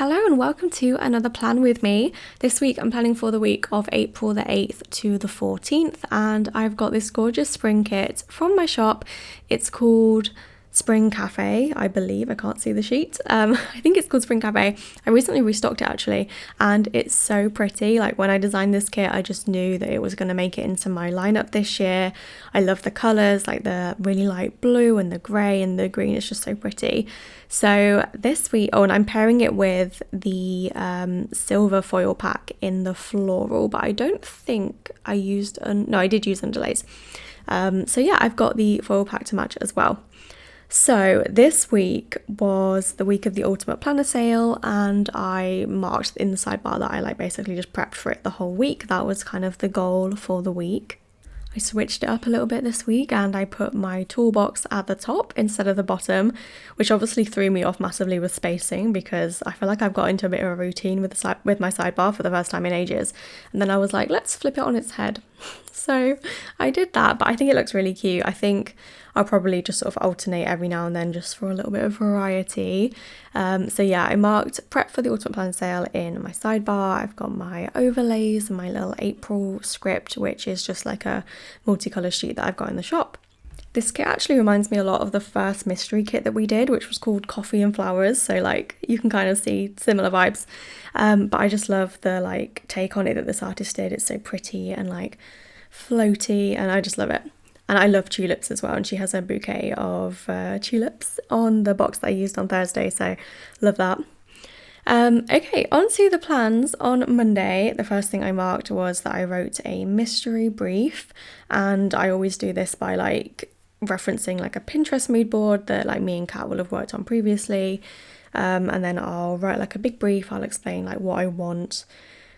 Hello and welcome to another plan with me. This week I'm planning for the week of April the 8th to the 14th, and I've got this gorgeous spring kit from my shop. It's called Spring Cafe, I believe. I can't see the sheet. I think it's called Spring Cafe. I recently restocked it actually, and it's so pretty. Like when I designed this kit, I just knew that it was going to make it into my lineup this year. I love the colours, like the really light blue and the grey and the green. It's just so pretty. So this week, and I'm pairing it with the silver foil pack in the floral, but I don't think I used, no, I did use underlays. So yeah, I've got the foil pack to match as well. So this week was the week of the Ultimate Planner sale, and I marked in the sidebar that I basically just prepped for it the whole week. That was kind of the goal for the week. I switched it up a little bit this week and I put my toolbox at the top instead of the bottom, which obviously threw me off massively with spacing because I feel like I've got into a bit of a routine with my sidebar for the first time in ages. And then I was like, let's flip it on its head. So I did that, but I think it looks really cute. I think I'll probably just sort of alternate every now and then just for a little bit of variety. So yeah, I marked prep for the Ultimate Planner sale in my sidebar. I've got my overlays and my little April script, which is just like a multicolour sheet that I've got in the shop. This kit actually reminds me a lot of the first mystery kit that we did, which was called Coffee and Flowers. So you can kind of see similar vibes. But I just love the take on it that this artist did. It's so pretty and floaty, and I just love it. And I love tulips as well, and she has a bouquet of tulips on the box that I used on Thursday, so love that. Okay, on to the plans on Monday. The first thing I marked was that I wrote a mystery brief, and I always do this by referencing a Pinterest mood board that me and Kat will have worked on previously, and then I'll write a big brief. I'll explain what I want,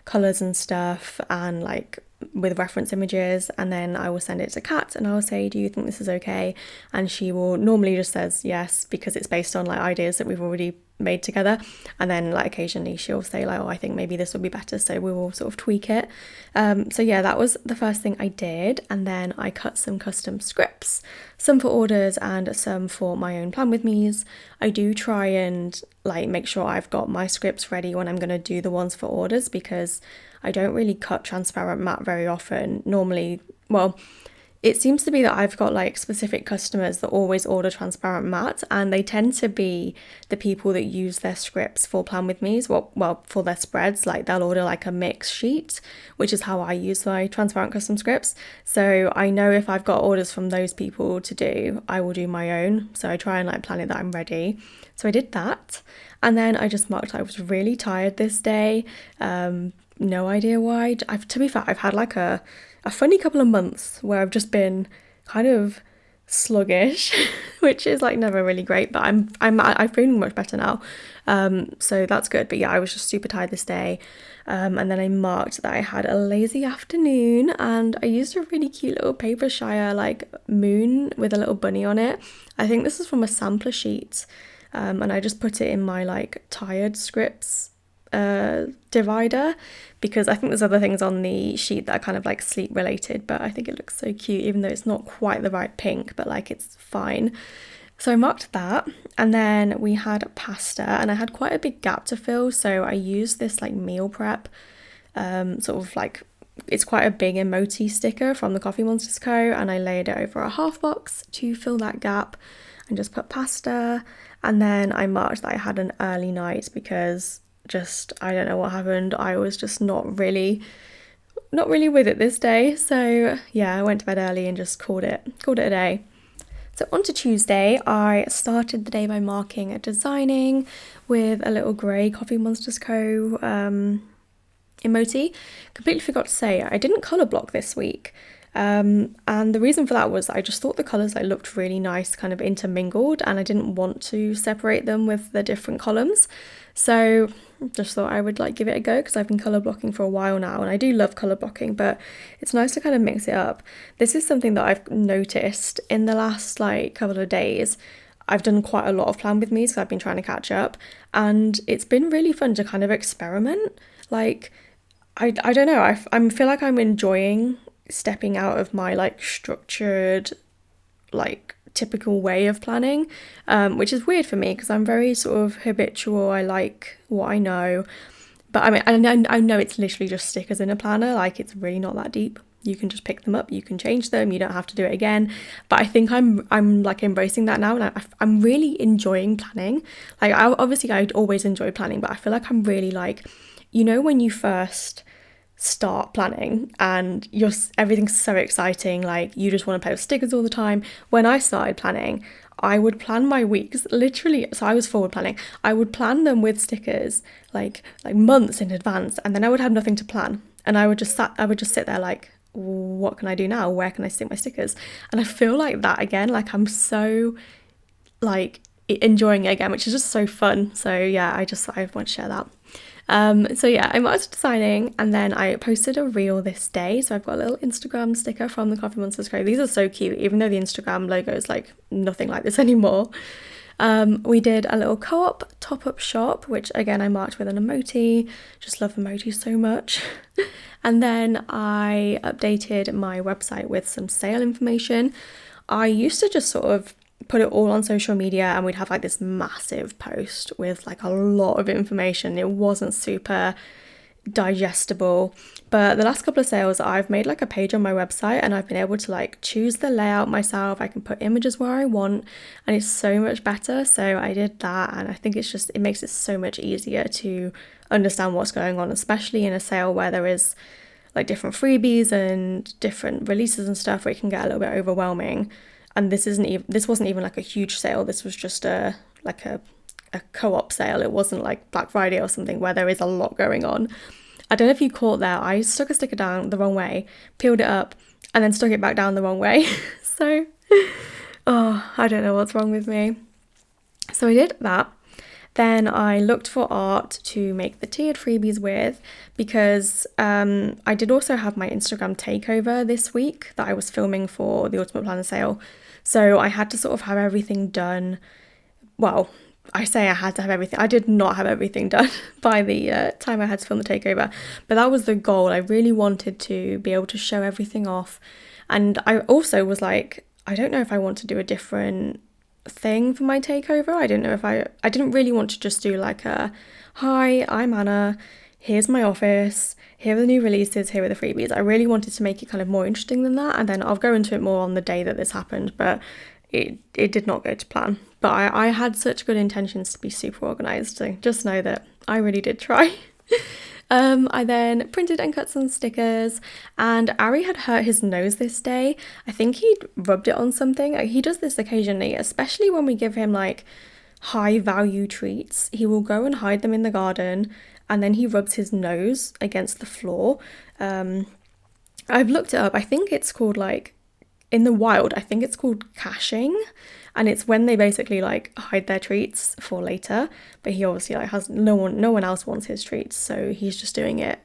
colours and stuff, and with reference images, and then I will send it to Kat and I'll say, do you think this is okay? And she will normally just says yes, because it's based on ideas that we've already made together, and then occasionally she'll say oh, I think maybe this would be better, so we will sort of tweak it. So yeah, that was the first thing I did, and then I cut some custom scripts, some for orders and some for my own plan with me's. I do try and make sure I've got my scripts ready when I'm going to do the ones for orders, because I don't really cut transparent matte very often. Normally, well, it seems to be that I've got specific customers that always order transparent matte, and they tend to be the people that use their scripts for plan with me's, well for their spreads. They'll order a mix sheet, which is how I use my transparent custom scripts. So I know if I've got orders from those people to do, I will do my own. So I try and plan it that I'm ready. So I did that, and then I just marked I was really tired this day. No idea why. To be fair, I've had a funny couple of months where I've just been kind of sluggish, which is never really great, but I'm feeling much better now. So that's good. But yeah, I was just super tired this day. And then I marked that I had a lazy afternoon, and I used a really cute little paper shire moon with a little bunny on it. I think this is from a sampler sheet. And I just put it in my tired scripts divider, because I think there's other things on the sheet that are kind of sleep related, but I think it looks so cute, even though it's not quite the right pink, but it's fine. So I marked that, and then we had pasta, and I had quite a big gap to fill, so I used this meal prep it's quite a big emoji sticker from the Coffee Monsters Co, and I laid it over a half box to fill that gap and just put pasta. And then I marked that I had an early night because I don't know what happened. I was just not really with it this day. So yeah, I went to bed early and just called it a day. So on to Tuesday, I started the day by marking and designing with a little grey Coffee Monsters Co emoji. Completely forgot to say, I didn't colour block this week. And the reason for that was I just thought the colours looked really nice, kind of intermingled, and I didn't want to separate them with the different columns. So just thought I would give it a go, because I've been colour blocking for a while now, and I do love colour blocking, but it's nice to kind of mix it up. This is something that I've noticed in the last couple of days. I've done quite a lot of plan with me, so I've been trying to catch up, and it's been really fun to kind of experiment. I don't know, I feel like I'm enjoying stepping out of my structured like typical way of planning, which is weird for me because I'm very sort of habitual. I like what I know, but I mean, I know it's literally just stickers in a planner. Like, it's really not that deep. You can just pick them up, you can change them, you don't have to do it again. But I think I'm like embracing that now, and I'm really enjoying planning. Like, I'd always enjoyed planning, but I feel like I'm really like, you know, when you first start planning and everything's so exciting, like you just want to post stickers all the time. When I started planning, I would plan my weeks literally, so I was forward planning. I would plan them with stickers like months in advance, and then I would have nothing to plan, and I would just sit there like, what can I do now? Where can I stick my stickers? And I feel like that again, like I'm so like enjoying it again, which is just so fun. So yeah, I want to share that. So yeah, I started designing, and then I posted a reel this day. So I've got a little Instagram sticker from the Coffee Monsters Crew. These are so cute, even though the Instagram logo is like nothing like this anymore. We did a little co-op top-up shop, which again I marked with an emoji. Just love emojis so much. And then I updated my website with some sale information. I used to just sort of put it all on social media, and we'd have like this massive post with like a lot of information. It wasn't super digestible, but the last couple of sales I've made like a page on my website, and I've been able to like choose the layout myself. I can put images where I want, and it's so much better. So I did that, and I think it makes it so much easier to understand what's going on, especially in a sale where there is like different freebies and different releases and stuff, where it can get a little bit overwhelming. And this wasn't even like a huge sale. This was just a co-op sale. It wasn't like Black Friday or something where there is a lot going on. I don't know if you caught that. I stuck a sticker down the wrong way, peeled it up, and then stuck it back down the wrong way. So, I don't know what's wrong with me. So I did that. Then I looked for art to make the tiered freebies with, because I did also have my Instagram takeover this week that I was filming for the Ultimate Planner sale. So I had to sort of have everything done. Well, I say I had to have everything. I did not have everything done by the time I had to film the takeover, but that was the goal. I really wanted to be able to show everything off. And I also was like, I don't know if I want to do a different thing for my takeover. I didn't really want to just do like a, hi, I'm Anna, here's my office, here are the new releases, here are the freebies. I really wanted to make it kind of more interesting than that, and then I'll go into it more on the day that this happened, but it did not go to plan. But I had such good intentions to be super organised, so just know that I really did try. I then printed and cut some stickers, and Ari had hurt his nose this day. I think he'd rubbed it on something. He does this occasionally, especially when we give him like high value treats. He will go and hide them in the garden, and then he rubs his nose against the floor. I've looked it up. I think it's called, like, in the wild, I think it's called caching, and it's when they basically like hide their treats for later. But he obviously like has no one else wants his treats, so he's just doing it,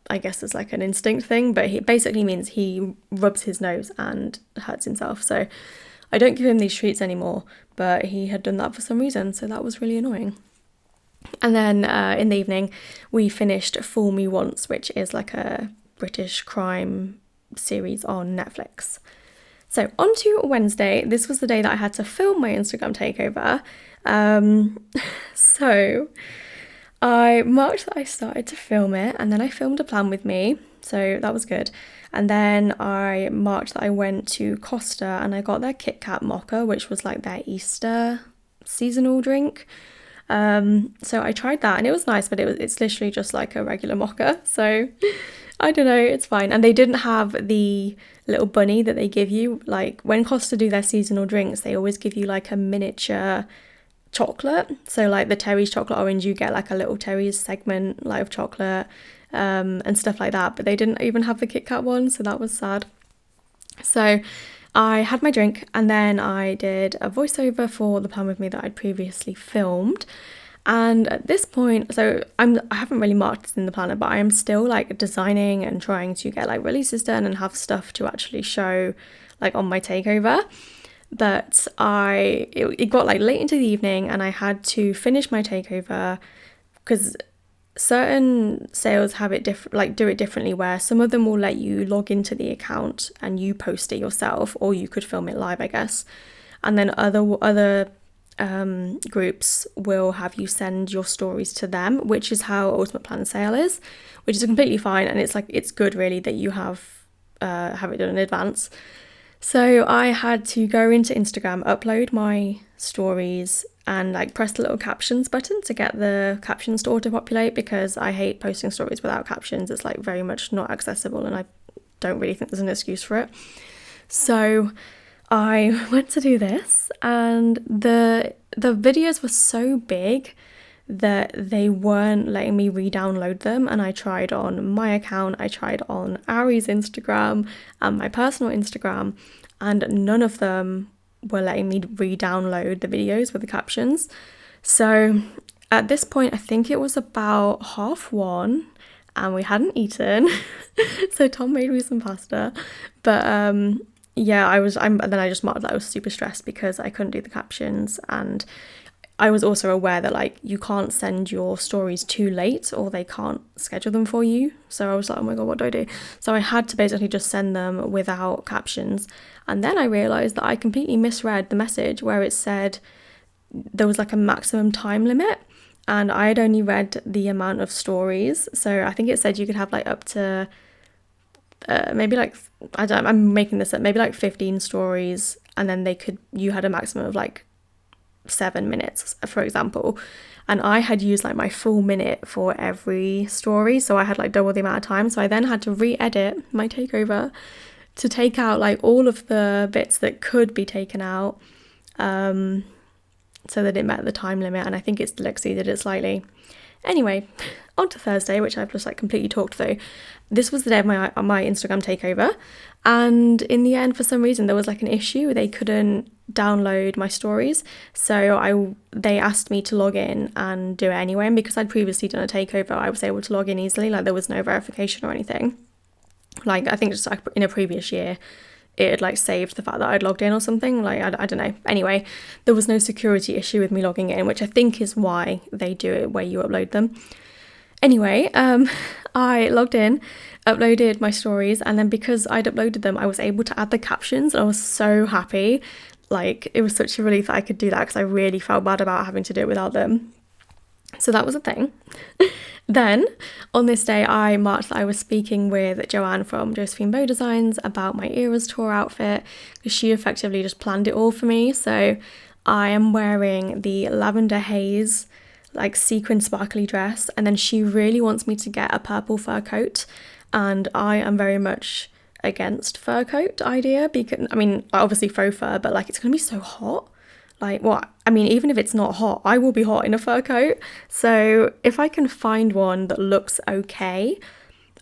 I guess, as like an instinct thing. But it basically means he rubs his nose and hurts himself. So I don't give him these treats anymore, but he had done that for some reason, so that was really annoying. And then in the evening we finished Fool Me Once, which is like a British crime series on Netflix. So on to Wednesday. This was the day that I had to film my Instagram takeover. So I marked that I started to film it, and then I filmed a plan with me, so that was good. And then I marked that I went to Costa and I got their Kit Kat mocha, which was like their Easter seasonal drink. So I tried that, and it was nice, but it's literally just like a regular mocha, so I don't know, it's fine. And they didn't have the little bunny that they give you. Like, when Costa do their seasonal drinks, they always give you like a miniature chocolate. So like the Terry's chocolate orange, you get like a little Terry's segment like of chocolate, and stuff like that. But they didn't even have the Kit Kat one, so that was sad. So I had my drink, and then I did a voiceover for the plan with me that I'd previously filmed. And at this point, so I haven't really marked this in the planner, but I am still like designing and trying to get like releases done and have stuff to actually show like on my takeover. But it got like late into the evening, and I had to finish my takeover because certain sales have it different, like do it differently, where some of them will let you log into the account and you post it yourself, or you could film it live, I guess. And then other groups will have you send your stories to them, which is how Ultimate Planner Sale is, which is completely fine. And it's good really that you have it done in advance. So I had to go into Instagram, upload my stories, and like press the little captions button to get the captions to auto-populate, because I hate posting stories without captions. It's like very much not accessible, and I don't really think there's an excuse for it. So I went to do this, and the videos were so big that they weren't letting me re-download them. And I tried on my account, I tried on Ari's Instagram and my personal Instagram, and none of them were letting me re-download the videos with the captions. So at this point, I think it was about 1:30 and we hadn't eaten. So Tom made me some pasta, but yeah, then I just marked that I was super stressed because I couldn't do the captions, and I was also aware that like you can't send your stories too late or they can't schedule them for you. So I was like, oh my god, what do I do? So I had to basically just send them without captions. And then I realised that I completely misread the message where it said there was like a maximum time limit, and I had only read the amount of stories. So I think it said you could have like up to maybe like, I'm making this up, maybe like 15 stories, and then you had a maximum of like 7 minutes, for example. And I had used like my full minute for every story, so I had like double the amount of time. So I then had to re-edit my takeover to take out like all of the bits that could be taken out, so that it met the time limit, and I think it still exceeded it slightly. Anyway, on to Thursday, which I've just like completely talked through. This was the day of my Instagram takeover, and in the end, for some reason, there was like an issue. They couldn't download my stories, so they asked me to log in and do it anyway. And because I'd previously done a takeover, I was able to log in easily. Like there was no verification or anything. Like I think just like in a previous year, it had like saved the fact that I'd logged in or something. Like I don't know. Anyway, there was no security issue with me logging in, which I think is why they do it where you upload them. Anyway, I logged in, uploaded my stories, and then because I'd uploaded them, I was able to add the captions, and I was so happy. Like it was such a relief that I could do that, because I really felt bad about having to do it without them. So that was a thing. Then on this day, I marked that I was speaking with Joanne from Josephine Bow Designs about my Eras tour outfit, because she effectively just planned it all for me. So I am wearing the lavender haze like sequin sparkly dress, and then she really wants me to get a purple fur coat, and I am very much against fur coat idea, because I mean obviously faux fur, but like it's gonna be so hot. Like what? I mean, even if it's not hot, I will be hot in a fur coat. So if I can find one that looks okay,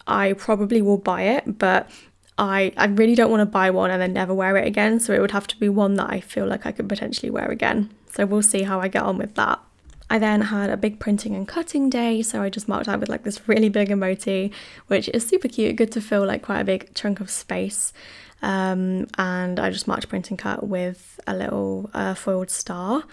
I probably will buy it, but I really don't want to buy one and then never wear it again. So it would have to be one that I feel like I could potentially wear again. So we'll see how I get on with that. I then had a big printing and cutting day, so I just marked out with like this really big emoji, which is super cute, good to fill like quite a big chunk of space. And I just marked print and cut with a little foiled star.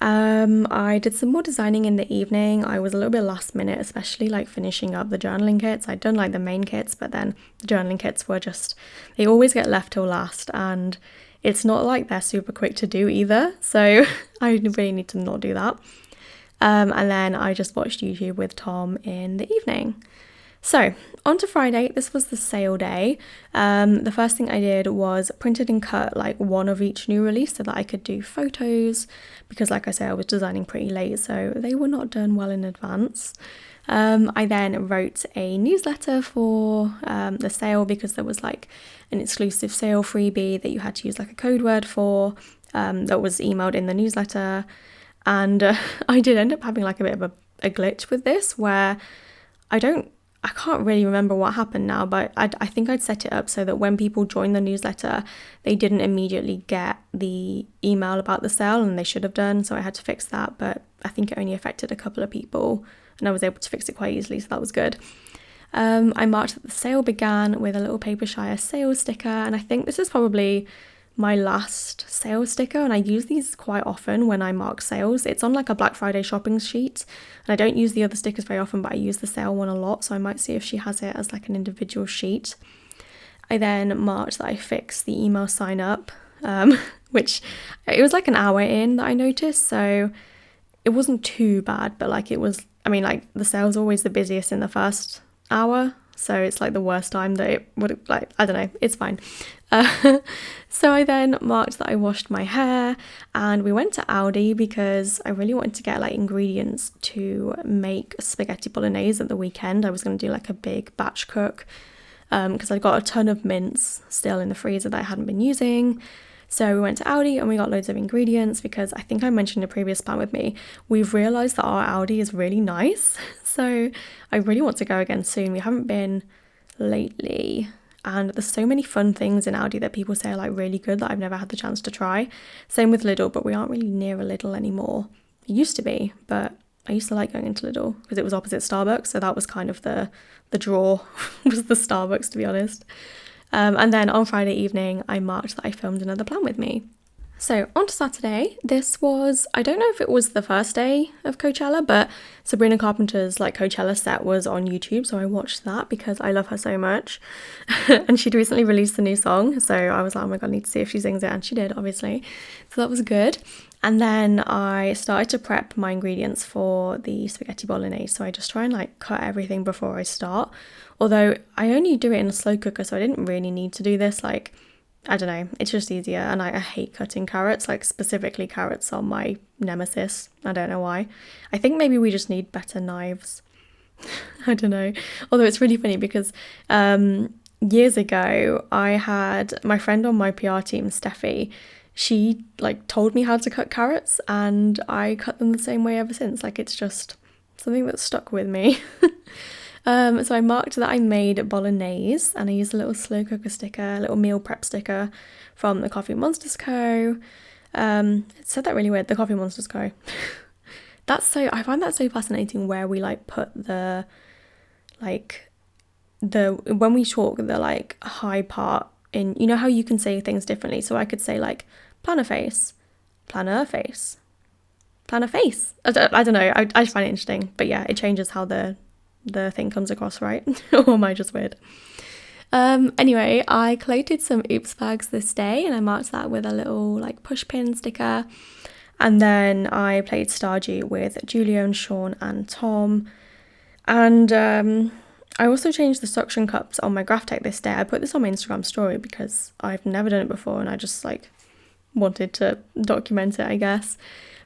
I did some more designing in the evening. I was a little bit last minute, especially like finishing up the journaling kits. I'd done like the main kits, but then the journaling kits were just, they always get left till last, and it's not like they're super quick to do either, so I really need to not do that. And then I just watched YouTube with Tom in the evening. So on to Friday. This was the sale day. The first thing I did was printed and cut like one of each new release so that I could do photos, because like I say, I was designing pretty late, so they were not done well in advance. I then wrote a newsletter for the sale, because there was like an exclusive sale freebie that you had to use like a code word for, that was emailed in the newsletter. And I did end up having like a bit of a glitch with this, where I can't really remember what happened now, but I think I'd set it up so that when people joined the newsletter, they didn't immediately get the email about the sale, and they should have done. So I had to fix that, but I think it only affected a couple of people, and I was able to fix it quite easily, so that was good. I marked that the sale began with a little Paper Shire sale sticker, and I think this is probably my last sale sticker, and I use these quite often when I mark sales. It's on like a Black Friday shopping sheet, and I don't use the other stickers very often, but I use the sale one a lot, so I might see if she has it as like an individual sheet. I then marked that I fixed the email sign up, which it was like an hour in that I noticed, so it wasn't too bad, but like it was, I mean, like the sale's always the busiest in the first hour, so it's like the worst time that it would, like, I don't know, it's fine. So I then marked that I washed my hair, and we went to Aldi because I really wanted to get like ingredients to make spaghetti bolognese at the weekend. I was going to do like a big batch cook because I got a ton of mince still in the freezer that I hadn't been using. So we went to Aldi and we got loads of ingredients because I think I mentioned in a previous Plan With Me, we've realised that our Aldi is really nice. So I really want to go again soon. We haven't been lately, and there's so many fun things in Aldi that people say are like really good that I've never had the chance to try. Same with Lidl, but we aren't really near a Lidl anymore. It used to be, but I used to like going into Lidl because it was opposite Starbucks, so that was kind of the draw was the Starbucks, to be honest. And then on Friday evening, I marked that I filmed another Plan With Me. So on to Saturday. This was, I don't know if it was the first day of Coachella, but Sabrina Carpenter's like Coachella set was on YouTube, so I watched that because I love her so much. And she'd recently released a new song, so I was like, oh my god, I need to see if she sings it, and she did, obviously. So that was good. And then I started to prep my ingredients for the spaghetti bolognese, so I just try and like cut everything before I start. Although I only do it in a slow cooker, so I didn't really need to do this. Like, I don't know, it's just easier, and I hate cutting carrots. Like, specifically carrots are my nemesis. I don't know why. I think maybe we just need better knives. I don't know. Although it's really funny because years ago I had my friend on my PR team, Steffi. She like told me how to cut carrots, and I cut them the same way ever since. Like, it's just something that's stuck with me. So I marked that I made bolognese, and I used a little slow cooker sticker, a little meal prep sticker from the Coffee Monsters Co. It said that really weird, the Coffee Monsters Co. I find that so fascinating where we like put when we talk, the like high part in, you know how you can say things differently. So I could say like Plannerface, Plannerface, Plannerface. I don't know, I just find it interesting, but yeah, it changes how the thing comes across, right? Or am I just weird? Anyway, I collated some oops bags this day, and I marked that with a little like push pin sticker. And then I played Stardew with Julia and Sean and Tom. And I also changed the suction cups on my graph tech this day. I put this on my Instagram story because I've never done it before, and I just like wanted to document it, I guess.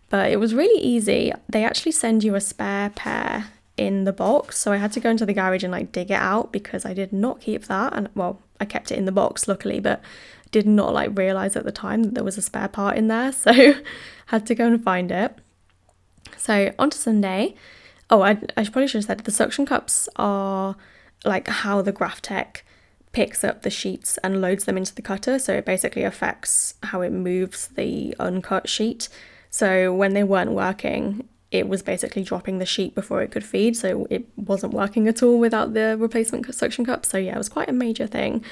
But it was really easy. They actually send you a spare pair in the box, so I had to go into the garage and like dig it out because I did not keep that, and well, I kept it in the box luckily, but did not like realize at the time that there was a spare part in there, so had to go and find it. So on to Sunday. I probably should have said the suction cups are like how the graph tech picks up the sheets and loads them into the cutter, so it basically affects how it moves the uncut sheet. So when they weren't working, it was basically dropping the sheet before it could feed, so it wasn't working at all without the replacement suction cup. So yeah, it was quite a major thing.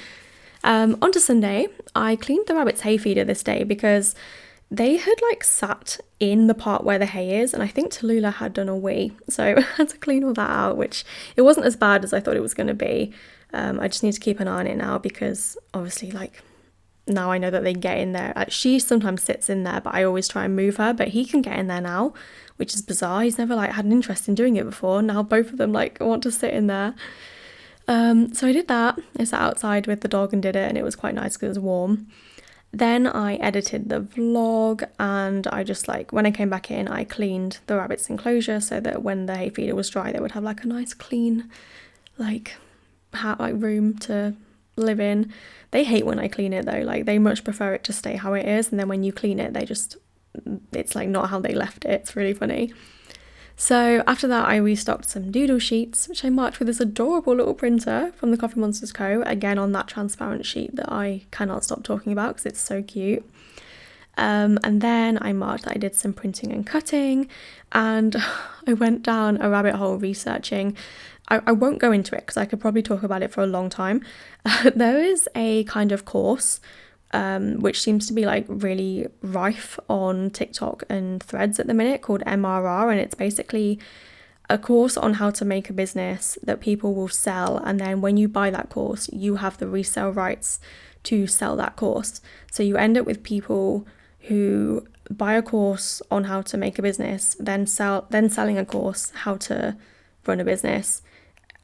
On to Sunday, I cleaned the rabbit's hay feeder this day because they had like sat in the part where the hay is, and I think Tallulah had done a wee, so I had to clean all that out, which it wasn't as bad as I thought it was going to be. I just need to keep an eye on it now because obviously like now I know that they get in there. She sometimes sits in there, but I always try and move her, but he can get in there now, which is bizarre. He's never like had an interest in doing it before. Now both of them like want to sit in there. So I did that. I sat outside with the dog and did it, and it was quite nice because it was warm. Then I edited the vlog, and I just like, when I came back in, I cleaned the rabbit's enclosure so that when the hay feeder was dry, they would have like a nice clean like room to live in. They hate when I clean it though, like they much prefer it to stay how it is, and then when you clean it, it's like not how they left it. It's really funny. So after that, I restocked some doodle sheets, which I marked with this adorable little printer from the Coffee Monsters Co. Again, on that transparent sheet that I cannot stop talking about because it's so cute. And then I marked that I did some printing and cutting, and I went down a rabbit hole researching. I won't go into it because I could probably talk about it for a long time. There is a kind of course which seems to be like really rife on TikTok and Threads at the minute, called MRR, and it's basically a course on how to make a business that people will sell, and then when you buy that course, you have the resale rights to sell that course. So you end up with people who buy a course on how to make a business, then selling a course how to run a business,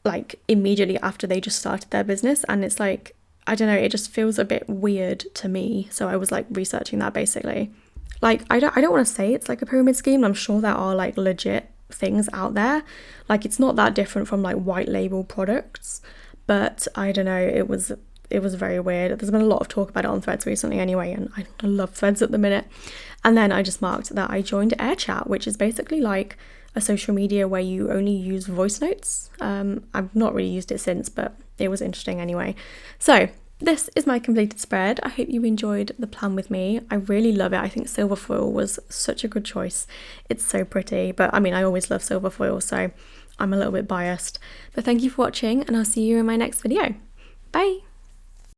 like immediately after they just started their business. And it's like, I don't know, it just feels a bit weird to me. So I was like researching that basically. Like, I don't want to say it's like a pyramid scheme. I'm sure there are like legit things out there. Like, it's not that different from like white label products, but I don't know, it was very weird. There's been a lot of talk about it on Threads recently anyway, and I love Threads at the minute. And then I just marked that I joined AirChat, which is basically like a social media where you only use voice notes. I've not really used it since, but it was interesting anyway. So this is my completed spread. I hope you enjoyed the plan with me. I really love it. I think silver foil was such a good choice. It's so pretty, but I mean, I always love silver foil, so I'm a little bit biased. But thank you for watching, and I'll see you in my next video. Bye!